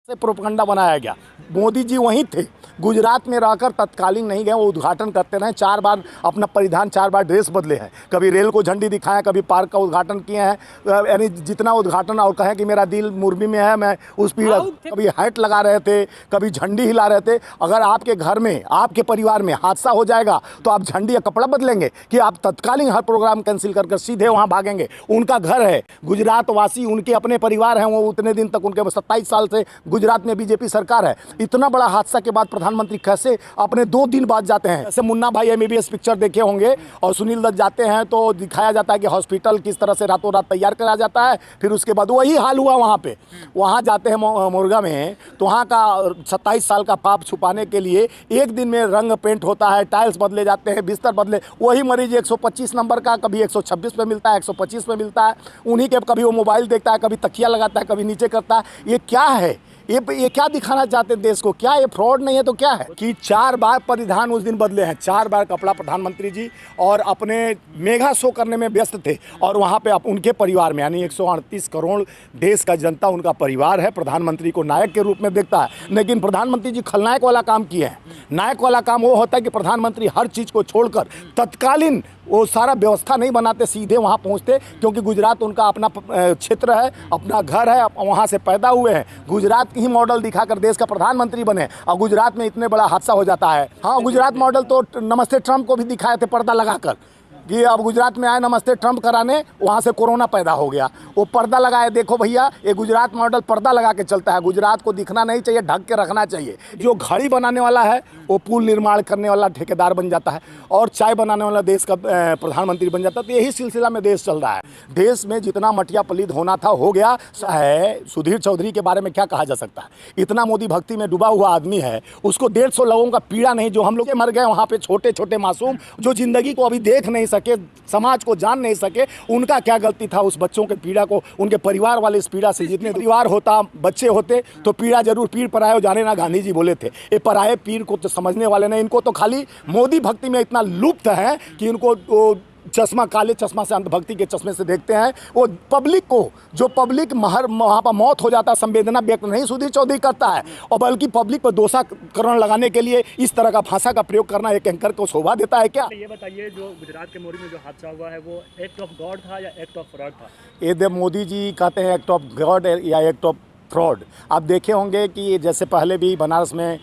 से प्रोपगंडा बनाया गया। मोदी जी वहीं थे, गुजरात में रहकर तत्कालीन नहीं गए, वो उद्घाटन करते रहे, 4 बार अपना परिधान, 4 बार ड्रेस बदले हैं, कभी रेल को झंडी दिखाएं, कभी पार्क का उद्घाटन किए हैं, यानी जितना उद्घाटन और कहें कि मेरा दिल मुर्गी में है, मैं उस पीड़ा, कभी हैट लगा रहे थे, कभी झंडी हिला रहे थे। अगर आपके घर में, आपके परिवार में हादसा हो जाएगा तो आप झंडी या कपड़ा बदलेंगे कि आप तत्कालीन हर प्रोग्राम कैंसिल कर सीधे वहाँ भागेंगे? उनका घर है, गुजरात वासी, उनके अपने परिवार हैं, वो उतने दिन तक, उनके 27 साल से गुजरात में बीजेपी सरकार है। इतना बड़ा हादसा के बाद प्रधानमंत्री कैसे अपने 2 दिन बाद जाते हैं? जैसे मुन्ना भाई MBBS पिक्चर देखे होंगे और सुनील दत्त जाते हैं तो दिखाया जाता है कि हॉस्पिटल किस तरह से रातों रात तैयार करा जाता है, फिर उसके बाद वही हाल हुआ वहाँ पे। वहाँ जाते हैं मुर्गा में, तो वहाँ का 27 साल का पाप छुपाने के लिए एक दिन में रंग पेंट होता है, टाइल्स बदले जाते हैं, बिस्तर बदले, वही मरीज 125 नंबर का कभी 126 पे मिलता है, 125 पे मिलता है, उन्हीं के कभी वो मोबाइल देखता है, कभी तकिया लगाता है, कभी नीचे करता है। ये क्या है? ये क्या दिखाना चाहते हैं देश को? क्या ये फ्रॉड नहीं है तो क्या है कि 4 बार परिधान उस दिन बदले हैं, 4 बार कपड़ा प्रधानमंत्री जी, और अपने मेगा शो करने में व्यस्त थे। और वहाँ पे उनके परिवार में, यानी 138 करोड़ देश का जनता उनका परिवार है, प्रधानमंत्री को नायक के रूप में देखता है। लेकिन प्रधानमंत्री जी खलनायक वाला काम किए हैं। नायक वाला काम वो होता है कि प्रधानमंत्री हर चीज़ को छोड़कर तत्कालीन वो सारा व्यवस्था नहीं बनाते, सीधे वहाँ पहुँचते, क्योंकि गुजरात उनका अपना क्षेत्र है, अपना घर है, वहाँ से पैदा हुए हैं। गुजरात ही मॉडल दिखाकर देश का प्रधानमंत्री बने और गुजरात में इतने बड़ा हादसा हो जाता है। हाँ, गुजरात मॉडल तो नमस्ते ट्रंप को भी दिखाए थे पर्दा लगाकर कि अब गुजरात में आए नमस्ते ट्रंप कराने, वहाँ से कोरोना पैदा हो गया। वो पर्दा लगाए, देखो भैया ये गुजरात मॉडल पर्दा लगा के चलता है। गुजरात को दिखना नहीं चाहिए, ढक के रखना चाहिए। जो घड़ी बनाने वाला है वो पुल निर्माण करने वाला ठेकेदार बन जाता है, और चाय बनाने वाला देश का प्रधानमंत्री बन जाता है। तो यही सिलसिला में देश चल रहा है। देश में जितना मटिया पलीद होना था हो गया है। सुधीर चौधरी के बारे में क्या कहा जा सकता है? इतना मोदी भक्ति में डूबा हुआ आदमी है, उसको 150 लोगों का पीड़ा नहीं, जो हम लोग मर गए वहाँ पे, छोटे छोटे मासूम जो जिंदगी को अभी देख नहीं सके, समाज को जान नहीं सके, उनका क्या गलती था? उस बच्चों के पीड़ा को, उनके परिवार वाले इस पीड़ा से, जितने परिवार होता, बच्चे होते तो पीड़ा जरूर, पीर पराये जाने ना, गांधी जी बोले थे। ये पराये पीर को तो समझने वाले नहीं, इनको तो खाली मोदी भक्ति में इतना लुप्त है कि इनको वो चश्मा, काले चश्मा से, अंधभक्ति के चश्मे से देखते हैं। वो पब्लिक को, जो पब्लिक वहाँ पर मौत हो जाता है, संवेदना व्यक्त नहीं सुधीर चौधरी करता है, और बल्कि पब्लिक पर दोषाकरण लगाने के लिए इस तरह का भाषा का प्रयोग करना एक एंकर को शोभा देता है क्या? ये बताइए, जो गुजरात के मोरी में जो हादसा हुआ है वो एक्ट ऑफ गॉड था या एक्ट ऑफ फ्रॉड था? ये मोदी जी कहते हैं एक्ट ऑफ गॉड या एक्ट ऑफ फ्रॉड। आप देखे होंगे कि जैसे पहले भी बनारस में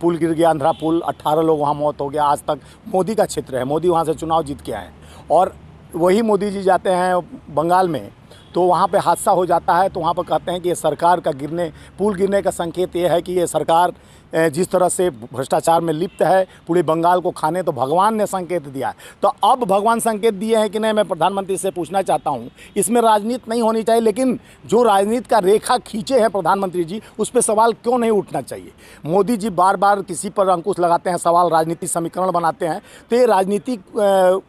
पुल गिर गया, आंध्रा पुल, 18 लोग वहाँ मौत हो गया। आज तक मोदी का क्षेत्र है, मोदी वहाँ से चुनाव जीत के आए, और वही मोदी जी जाते हैं बंगाल में तो वहाँ पे हादसा हो जाता है। तो वहाँ पर कहते हैं कि ये सरकार का गिरने, पुल गिरने का संकेत ये है कि ये सरकार जिस तरह से भ्रष्टाचार में लिप्त है, पूरे बंगाल को खाने, तो भगवान ने संकेत दिया है। तो अब भगवान संकेत दिए हैं कि नहीं? मैं प्रधानमंत्री से पूछना चाहता हूँ, इसमें राजनीति नहीं होनी चाहिए, लेकिन जो राजनीति का रेखा खींचे हैं प्रधानमंत्री जी, उस पर सवाल क्यों नहीं उठना चाहिए? मोदी जी बार बार किसी पर अंकुश लगाते हैं, सवाल, राजनीतिक समीकरण बनाते हैं, तो ये राजनीतिक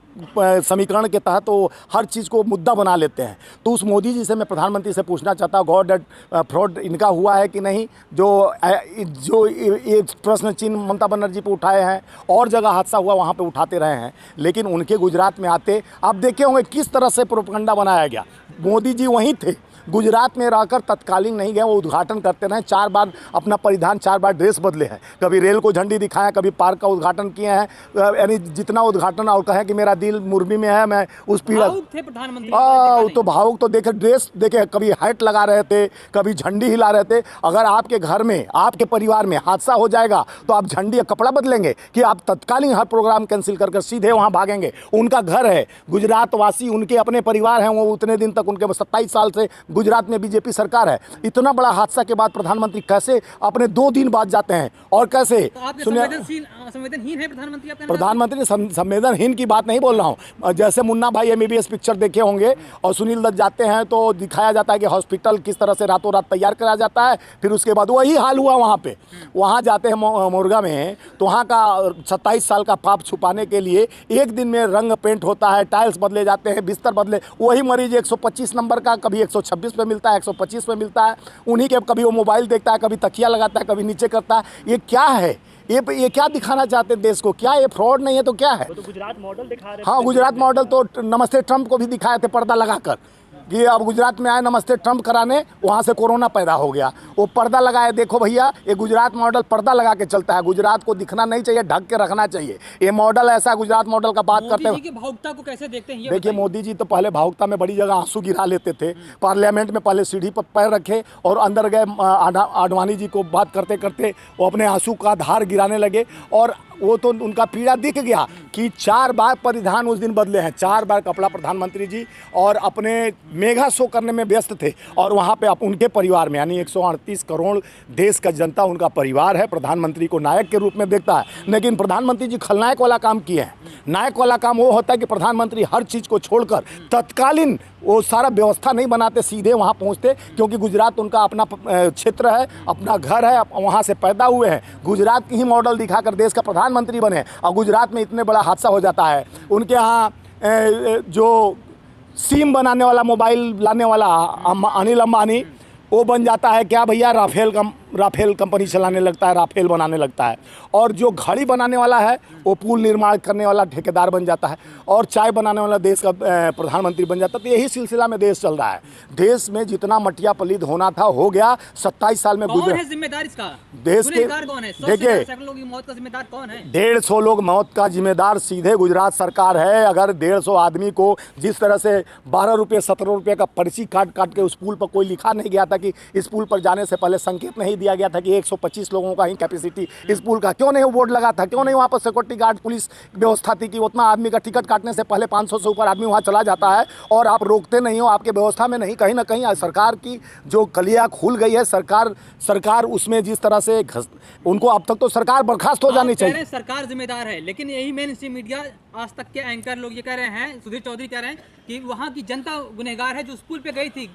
समीकरण के तहत तो हर चीज़ को मुद्दा बना लेते हैं। तो उस मोदी जी से मैं प्रधानमंत्री से पूछना चाहता हूँ, गॉड फ्रॉड इनका हुआ है कि नहीं? जो ये प्रश्न चिन्ह ममता बनर्जी पे उठाए हैं, और जगह हादसा हुआ वहाँ पे उठाते रहे हैं, लेकिन उनके गुजरात में आते आप देखे होंगे किस तरह से प्रोपगंडा बनाया गया। मोदी जी वहीं थे, गुजरात में रहकर तत्कालीन नहीं गए, वो उद्घाटन करते रहे, 4 बार अपना परिधान, 4 बार ड्रेस बदले हैं, कभी रेल को झंडी दिखाया, कभी पार्क का उद्घाटन किए हैं, यानी जितना उद्घाटन, और कहें कि मेरा दिल मुर्गी में है, मैं उस पीड़ा थे प्रधानमंत्री तो भावुक, तो देखे ड्रेस देखे, कभी हैट लगा रहे थे, कभी झंडी हिला रहे थे। अगर आपके घर में, आपके परिवार में हादसा हो जाएगा तो आप झंडी या कपड़ा बदलेंगे कि आप तत्कालीन हर प्रोग्राम कैंसिल कर सीधे वहाँ भागेंगे? उनका घर है, गुजरात वासी, उनके अपने परिवार हैं, वो उतने दिन तक, उनके 27 साल से गुजरात में बीजेपी सरकार है। इतना बड़ा हादसा के बाद प्रधानमंत्री कैसे अपने 2 दिन बाद जाते हैं? और कैसे? संवेदनहीन है प्रधानमंत्री? प्रधानमंत्री संवेदनहीन की बात नहीं बोल रहा हूँ। जैसे मुन्ना भाई MBBS पिक्चर देखे होंगे और सुनील दत्त जाते हैं तो दिखाया जाता है कि हॉस्पिटल किस तरह से रातों रात तैयार करा जाता है, फिर उसके बाद वही हाल हुआ वहाँ पे। वहाँ जाते हैं मुर्गा में, तो वहाँ का 27 साल का पाप छुपाने के लिए एक दिन में रंग पेंट होता है, टाइल्स बदले जाते हैं, बिस्तर बदले, वही मरीज 125 नंबर का कभी 126 पे मिलता है, 125 पे मिलता है, उन्हीं के कभी वो मोबाइल देखता है, कभी तकिया लगाता है, कभी नीचे करता है। ये क्या है? ये क्या दिखाना चाहते हैं देश को? क्या ये फ्रॉड नहीं है तो क्या है? तो गुजरात मॉडल दिखा रहे हैं। हाँ, गुजरात मॉडल तो नमस्ते ट्रंप को भी दिखाए थे पर्दा लगाकर कि अब गुजरात में आए नमस्ते ट्रम्प कराने, वहाँ से कोरोना पैदा हो गया। वो पर्दा लगाए, देखो भैया ये गुजरात मॉडल पर्दा लगा के चलता है। गुजरात को दिखना नहीं चाहिए, ढक के रखना चाहिए। ये मॉडल ऐसा गुजरात मॉडल का बात करते मोदी जी की भावुकता को कैसे देखते हैं ये देखिए, बताइए। मोदी जी तो पहले भावुकता में बड़ी जगह आंसू गिरा लेते थे। पार्लियामेंट में पहले सीढ़ी पर पैर रखे और अंदर गए, आडवाणी जी को बात करते करते वो अपने आंसू का धार गिराने लगे। और वो तो उनका पीड़ा दिख गया कि 4 बार परिधान उस दिन बदले हैं, 4 बार कपड़ा प्रधानमंत्री जी, और अपने मेगा शो करने में व्यस्त थे। और वहाँ पे उनके परिवार में यानी 138 करोड़ देश का जनता उनका परिवार है, प्रधानमंत्री को नायक के रूप में देखता है। लेकिन प्रधानमंत्री जी खलनायक वाला काम किए हैं। नायक वाला काम वो होता है कि प्रधानमंत्री हर चीज़ को छोड़कर तत्कालीन वो सारा व्यवस्था नहीं बनाते, सीधे वहाँ पहुँचते, क्योंकि गुजरात उनका अपना क्षेत्र है, अपना घर है, वहाँ से पैदा हुए हैं। गुजरात की ही मॉडल दिखाकर देश का प्रधानमंत्री बने और गुजरात में इतने बड़ा हादसा हो जाता है। उनके यहाँ जो सिम बनाने वाला, मोबाइल लाने वाला अनिल अंबानी, वो बन जाता है क्या भैया, राफेल कंपनी चलाने लगता है, राफेल बनाने लगता है। और जो घड़ी बनाने वाला है वो पुल निर्माण करने वाला ठेकेदार बन जाता है, और चाय बनाने वाला देश का प्रधानमंत्री बन जाता है। तो यही सिलसिला में देश चल रहा है। देश में जितना मटिया पलीद होना था हो गया। 27 साल में कौन है जिम्मेदार इसका? देश के कौन है? देखिए, 100 लोगों की मौत का जिम्मेदार कौन है? 150 लोग मौत का जिम्मेदार सीधे गुजरात सरकार है। अगर 150 आदमी को जिस तरह से 12 रुपये 17 रुपये का पर्ची काट के उस पुल पर कोई लिखा नहीं गया था कि इस पुल पर जाने से पहले संकेत नहीं दिया गया था कि 125 लोगों का ही कैपेसिटी इस पुल का, क्यों नहीं वो बोर्ड लगा था? क्यों नहीं वहाँ पर सिक्योरिटी गार्ड पुलिस व्यवस्था थी कि उतना आदमी का टिकट काटने से पहले 500 से ऊपर आदमी वहाँ चला जाता है और आप रोकते नहीं हो? आपके व्यवस्था में नहीं, कहीं ना कहीं सरकार की जो कलियाँ खुल गई है। सरकार उसमें जिस तरह से उनको, अब तक तो सरकार बर्खास्त हो जानी चाहिए। सरकार जिम्मेदार है, लेकिन यही मेन स्ट्रीम मीडिया, आज तक के एंकर लोग ये कह रहे हैं, सुधीर चौधरी कह रहे हैं कि वहाँ की जनता गुनहगार है जो उस पुल पे गई थी।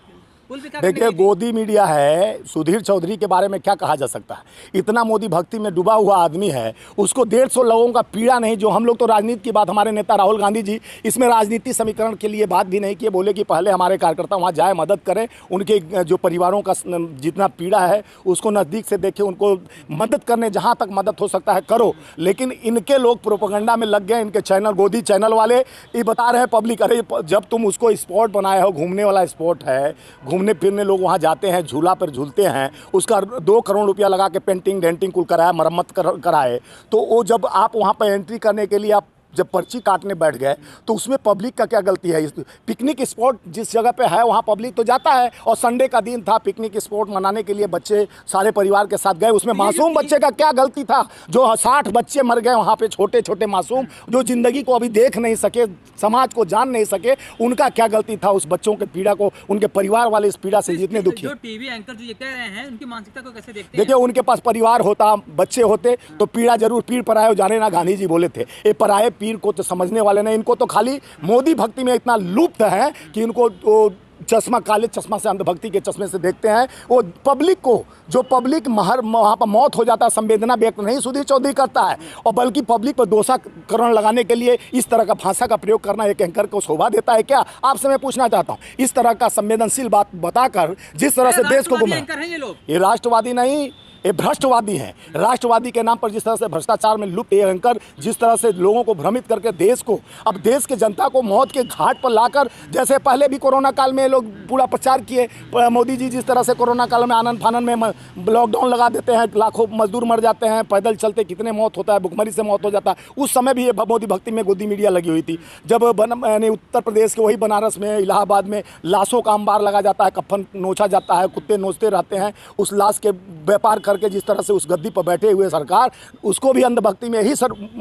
देखिए, गोदी मीडिया है। सुधीर चौधरी के बारे में क्या कहा जा सकता है? इतना मोदी भक्ति में डूबा हुआ आदमी है, उसको 150 लोगों का पीड़ा नहीं। जो हम लोग तो राजनीति की बात, हमारे नेता राहुल गांधी जी इसमें राजनीति समीकरण के लिए बात भी नहीं किए। बोले कि पहले हमारे कार्यकर्ता वहाँ जाए, मदद करें, उनके जो परिवारों का जितना पीड़ा है उसको नज़दीक से देखें, उनको मदद करने जहाँ तक मदद हो सकता है करो। लेकिन इनके लोग प्रोपेगेंडा में लग गए। इनके चैनल, गोदी चैनल वाले ये बता रहे हैं पब्लिक, अरे जब तुम उसको स्पॉट बनाए हो, घूमने वाला स्पॉट है, घूमने फिरने लोग वहाँ जाते हैं, झूला पर झूलते हैं, उसका 2 करोड़ रुपया लगा के पेंटिंग डेंटिंग कुल कराया, मरम्मत कराए, तो वो जब आप वहाँ पर एंट्री करने के लिए आप जब पर्ची काटने बैठ गए तो उसमें पब्लिक का क्या गलती है? पिकनिक स्पॉट जिस जगह पे है वहाँ पब्लिक तो जाता है, और संडे का दिन था, पिकनिक स्पॉट मनाने के लिए बच्चे सारे परिवार के साथ गए। उसमें मासूम बच्चे का क्या गलती था? जो 60 बच्चे मर गए वहाँ पे, छोटे छोटे मासूम, जो ज़िंदगी को अभी देख नहीं सके, समाज को जान नहीं सके, उनका क्या गलती था? उस बच्चों के पीड़ा को, उनके परिवार वाले इस पीड़ा से जितने दुखी। जो टीवी एंकर जो ये कह रहे हैं, उनकी मानसिकता को कैसे देखते हैं? देखिए, उनके पास परिवार होता, बच्चे होते तो पीड़ा जरूर, पीर पराये जाने ना, गांधी जी बोले थे। ये पराये पीर को तो समझने वाले नहीं। इनको तो खाली मोदी भक्ति में इतना लुप्त है कि इनको वो चश्मा, काले चश्मा से, अंधभक्ति के चश्मे से देखते हैं। वो पब्लिक को, जो पब्लिक वहाँ पर मौत हो जाता है, संवेदना व्यक्त नहीं सुधीर चौधरी करता है, और बल्कि पब्लिक पर दोषाकरण लगाने के लिए इस तरह का भाषा का प्रयोग करना एक एंकर को शोभा देता है क्या? आपसे मैं पूछना चाहता हूँ, इस तरह का संवेदनशील बात बताकर जिस तरह से देश को गुमराह, ये राष्ट्रवादी नहीं, ये भ्रष्टवादी हैं। राष्ट्रवादी के नाम पर जिस तरह से भ्रष्टाचार में लुप्त ये एंकर, जिस तरह से लोगों को भ्रमित करके देश को, अब देश के जनता को मौत के घाट पर लाकर, जैसे पहले भी कोरोना काल में लोग पूरा प्रचार किए, मोदी जी जिस तरह से कोरोना काल में आनंद फानन में लॉकडाउन लगा देते हैं, लाखों मजदूर मर जाते हैं, पैदल चलते कितने मौत होता है, भुखमरी से मौत हो जाता है। उस समय भी ये मोदी भक्ति में गोदी मीडिया लगी हुई थी। जब यानी उत्तर प्रदेश के वही बनारस में, इलाहाबाद में लाशों का अंबार लगा जाता है, कफन नोचा जाता है, कुत्ते नोचते रहते हैं, उस लाश के व्यापार करके जिस तरह से उस गद्दी पर बैठे हुए सरकार, उसको भी अंधभक्ति में ही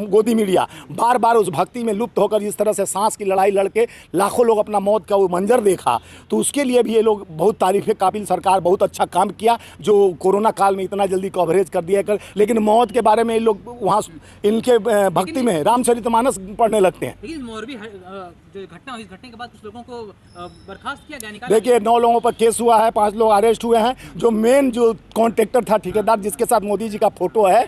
गोदी मीडिया बार बार उस भक्ति में लुप्त होकर जिस तरह से सांस की लड़ाई लड़के लाखों लोग अपना मौत का वो मंजर देखा, तो उसके लिए भी ये लोग बहुत तारीफ़ काबिल। सरकार बहुत अच्छा काम किया जो कोरोना काल में इतना जल्दी कवरेज कर दिया कर, लेकिन मौत के बारे में ये लोग वहाँ इनके भक्ति में रामचरितमानस पढ़ने लगते हैं। लेकिन मोरबी जो घटना हुई, इस घटने के बाद कुछ लोगों को बर्खास्त किया गया। देखिए, 9 लोगों पर केस हुआ है, 5 लोग अरेस्ट हुए हैं। जो मेन जो कॉन्ट्रैक्टर था, ठेकेदार, जिसके साथ मोदी जी का फोटो है,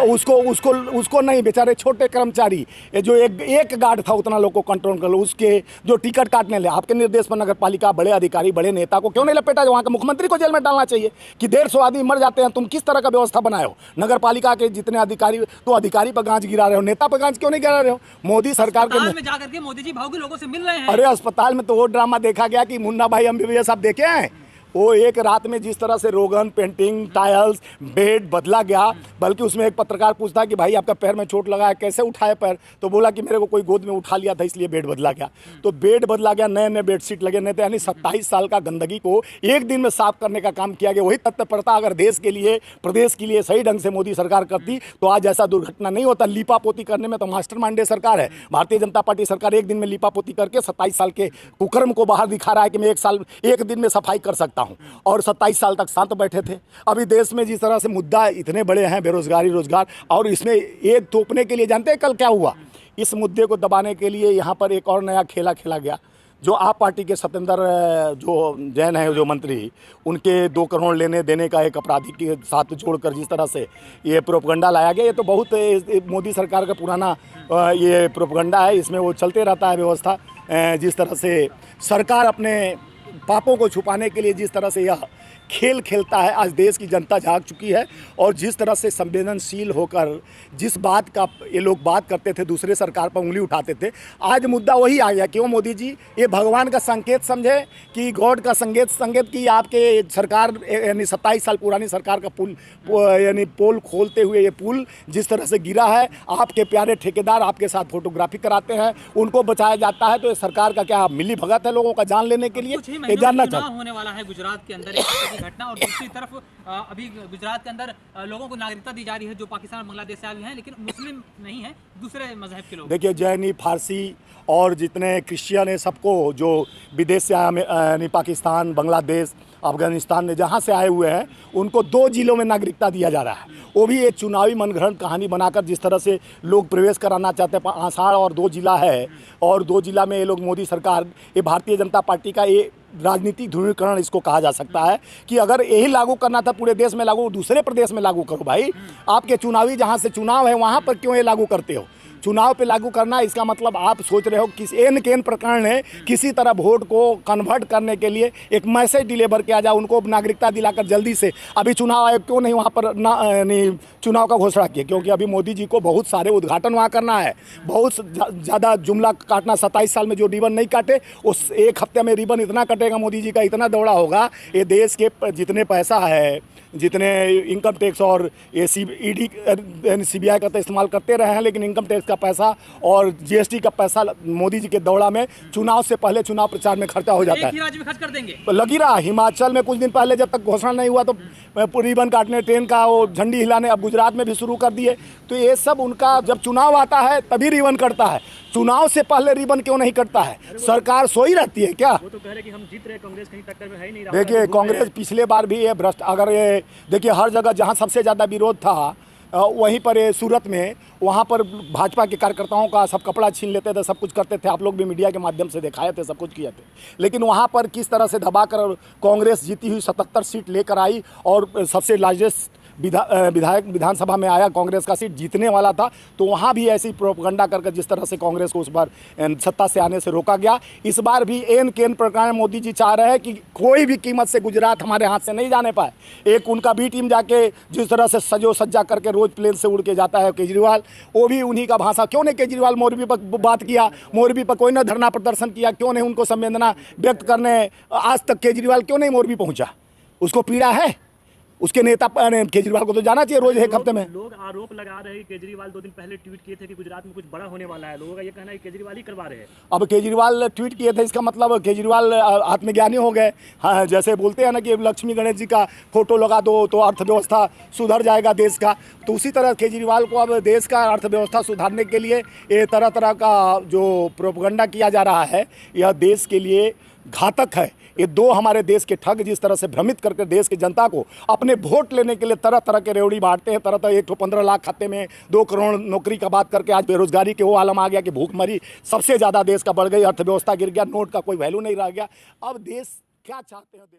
उसको नहीं, बेचारे छोटे कर्मचारी, जो एक गार्ड था, उतना लोग को कंट्रोल कर लो। उसके जो टिकट काटने ले, आपके निर्देश पर नगर पालिका बड़े अधिकारी, बड़े नेता को क्यों नहीं लपेटा? वहाँ के मुख्यमंत्री को जेल में डालना चाहिए कि 150 आदमी मर जाते हैं, तुम किस तरह का व्यवस्था बनाए हो? नगर पालिका के जितने अधिकारी, तो अधिकारी पर गांच गिरा रहे हो, नेता पर गांच क्यों नहीं गिरा रहे हो? मोदी सरकार के में जाकर के मोदी जी भाव लोगों से मिल रहे हैं। अरे अस्पताल में तो वो ड्रामा देखा गया कि मुन्ना भाई MBBS आप देखे हैं, वो एक रात में जिस तरह से रोगन, पेंटिंग, टाइल्स, बेड बदला गया। बल्कि उसमें एक पत्रकार पूछता कि भाई आपका पैर में चोट लगा है, कैसे उठाए पैर, तो बोला कि मेरे को कोई गोद में उठा लिया था इसलिए बेड बदला गया। तो बेड बदला गया, नए नए बेडशीट लगे नहीं थे। यानी 27 साल का गंदगी को एक दिन में साफ करने का काम किया गया। वही तत्परता अगर देश के लिए, प्रदेश के लिए सही ढंग से मोदी सरकार करती तो आज ऐसा दुर्घटना नहीं होता। लीपापोती करने में तो मास्टरमाइंड सरकार है भारतीय जनता पार्टी सरकार। एक दिन में लीपापोती करके 27 साल के कुकर्म को बाहर दिखा रहा है कि मैं एक दिन में सफाई कर सकता हूं, और 27 साल तक शांत बैठे थे। अभी देश में जिस तरह से मुद्दा इतने बड़े हैं, बेरोजगारी, रोजगार, और इसमें ये तोपने के लिए जानते हैं कल क्या हुआ? इस मुद्दे को दबाने के लिए यहाँ पर एक और नया खेला खेला गया। जो आप पार्टी के सत्येंद्र जो जैन है, जो मंत्री, उनके 2 करोड़ लेने देने का एक अपराधी के साथ जोड़कर जिस तरह से ये प्रोपगंडा लाया गया, ये तो बहुत मोदी सरकार का पुराना ये प्रोपगंडा है। इसमें वो चलते रहता है व्यवस्था। जिस तरह से सरकार अपने पापों को छुपाने के लिए जिस तरह से यह खेल खेलता है, आज देश की जनता जाग चुकी है। और जिस तरह से संवेदनशील होकर जिस बात का ये लोग बात करते थे, दूसरे सरकार पर उंगली उठाते थे, आज मुद्दा वही आ गया। क्यों मोदी जी ये भगवान का संकेत समझे कि गॉड का संकेत कि आपके सरकार यानी 27 साल पुरानी सरकार का पुल यानी पोल खोलते हुए ये पुल जिस तरह से गिरा है, आपके प्यारे ठेकेदार आपके साथ फोटोग्राफी कराते हैं, उनको बचाया जाता है। तो ये सरकार का क्या मिली भगत है लोगों का जान लेने के लिए? ये जानना चाहते होने वाला है गुजरात के अंदर एक घटना, और दूसरी तरफ अभी गुजरात के अंदर लोगों को नागरिकता दी जा रही है जो पाकिस्तान और बांग्लादेश से आए हैं, लेकिन मुस्लिम नहीं है, दूसरे मजहब के लोग। देखिए, जैनी, फारसी और जितने क्रिश्चियन है, सबको जो विदेश से आए, पाकिस्तान, बांग्लादेश, अफगानिस्तान में जहाँ से आए हुए हैं, उनको 2 जिलों में नागरिकता दिया जा रहा है। वो भी एक चुनावी मनगढ़ंत कहानी बनाकर जिस तरह से लोग प्रवेश कराना चाहते हैं। आषाढ़ और 2 जिला है, और 2 जिला में ये लोग मोदी सरकार, ये भारतीय जनता पार्टी का ये राजनीतिक ध्रुवीकरण इसको कहा जा सकता है कि अगर यही लागू करना था पूरे देश में लागू, दूसरे प्रदेश में लागू करो भाई। आपके चुनावी जहाँ से चुनाव है वहाँ पर क्यों ये लागू करते हो? चुनाव पे लागू करना, इसका मतलब आप सोच रहे हो किसी एन केन प्रकरण है, किसी तरह वोट को कन्वर्ट करने के लिए एक मैसेज डिलीवर किया जाए, उनको नागरिकता दिलाकर जल्दी से। अभी चुनाव आयोग क्यों नहीं वहाँ पर चुनाव का घोषणा किया? क्योंकि अभी मोदी जी को बहुत सारे उद्घाटन वहाँ करना है, बहुत ज़्यादा जुमला काटना। 27 साल में जो रिबन नहीं काटे, उस एक हफ्ते में रिबन इतना कटेगा मोदी जी का, इतना दौड़ा होगा। ये देश के जितने पैसा है, जितने इनकम टैक्स और ये ED CBI का तो इस्तेमाल करते रहे हैं, लेकिन इनकम टैक्स का पैसा और GST का पैसा मोदी जी के दौड़ा में चुनाव से पहले चुनाव प्रचार में खर्चा हो जाता है। एक ही राज्य में खर्च कर देंगे तो लगी रहा। हिमाचल में कुछ दिन पहले जब तक घोषणा नहीं हुआ तो रिबन काटने, ट्रेन का वो झंडी हिलाने, अब गुजरात में भी शुरू कर दिए। तो ये सब उनका जब चुनाव आता है तभी रिबन कटता है, चुनाव से पहले रिबन क्यों नहीं कटता है? सरकार सोई रहती है क्या? वो तो कह रहे कि हम जीत रहे, कांग्रेस कहीं टक्कर में है ही नहीं। देखिए, कांग्रेस पिछले बार भी ये भ्रष्ट, अगर ये देखिए हर जगह जहाँ सबसे ज़्यादा विरोध था वहीं पर ये सूरत में, वहाँ पर भाजपा के कार्यकर्ताओं का सब कपड़ा छीन लेते थे, सब कुछ करते थे। आप लोग भी मीडिया के माध्यम से दिखाए थे, सब कुछ किए थे। लेकिन वहाँ पर किस तरह से दबाकर कांग्रेस जीती हुई 77 सीट लेकर आई, और सबसे लार्जेस्ट विधानसभा में आया, कांग्रेस का सीट जीतने वाला था। तो वहाँ भी ऐसी प्रोपगंडा करके जिस तरह से कांग्रेस को उस बार सत्ता से आने से रोका गया, इस बार भी एन केन प्रकार मोदी जी चाह रहे हैं कि कोई भी कीमत से गुजरात हमारे हाथ से नहीं जाने पाए। एक उनका बी टीम जाके जिस तरह से सजो सज्जा करके रोज प्लेन से उड़ के जाता है केजरीवाल, वो भी उन्हीं का भाषा। क्यों नहीं केजरीवाल मोरबी पर बात किया? मोरबी पर कोई ना धरना प्रदर्शन किया? क्यों नहीं उनको संवेदना व्यक्त करने आज तक केजरीवाल क्यों नहीं मोरबी पहुँचा? उसको पीड़ा है, उसके नेता केजरीवाल को तो जाना चाहिए रोज एक हफ्ते में। लोग आरोप लगा रहे हैं, केजरीवाल 2 दिन पहले ट्वीट किए थे कि गुजरात में कुछ बड़ा होने वाला है। लोगों का ये कहना है केजरीवाल ही करवा रहे हैं। अब केजरीवाल ट्वीट किए थे, इसका मतलब केजरीवाल आत्मज्ञानी हो गए। हाँ, जैसे बोलते हैं ना कि लक्ष्मी गणेश जी का फोटो लगा दो तो अर्थव्यवस्था सुधर जाएगा देश का, तो उसी तरह केजरीवाल को अब देश का अर्थव्यवस्था सुधारने के लिए ये तरह तरह का जो प्रोपगंडा किया जा रहा है, यह देश के लिए घातक है। ये 2 हमारे देश के ठग जिस तरह से भ्रमित करके देश की जनता को अपने वोट लेने के लिए तरह तरह के रेवड़ी बांटते हैं। तरह तरह, एक तो 15 लाख खाते में 2 करोड़ नौकरी का बात करके आज बेरोजगारी के वो आलम आ गया कि भूखमरी सबसे ज़्यादा देश का बढ़ गई, अर्थव्यवस्था गिर गया, नोट का कोई वैल्यू नहीं रह गया। अब देश क्या चाहते हैं देश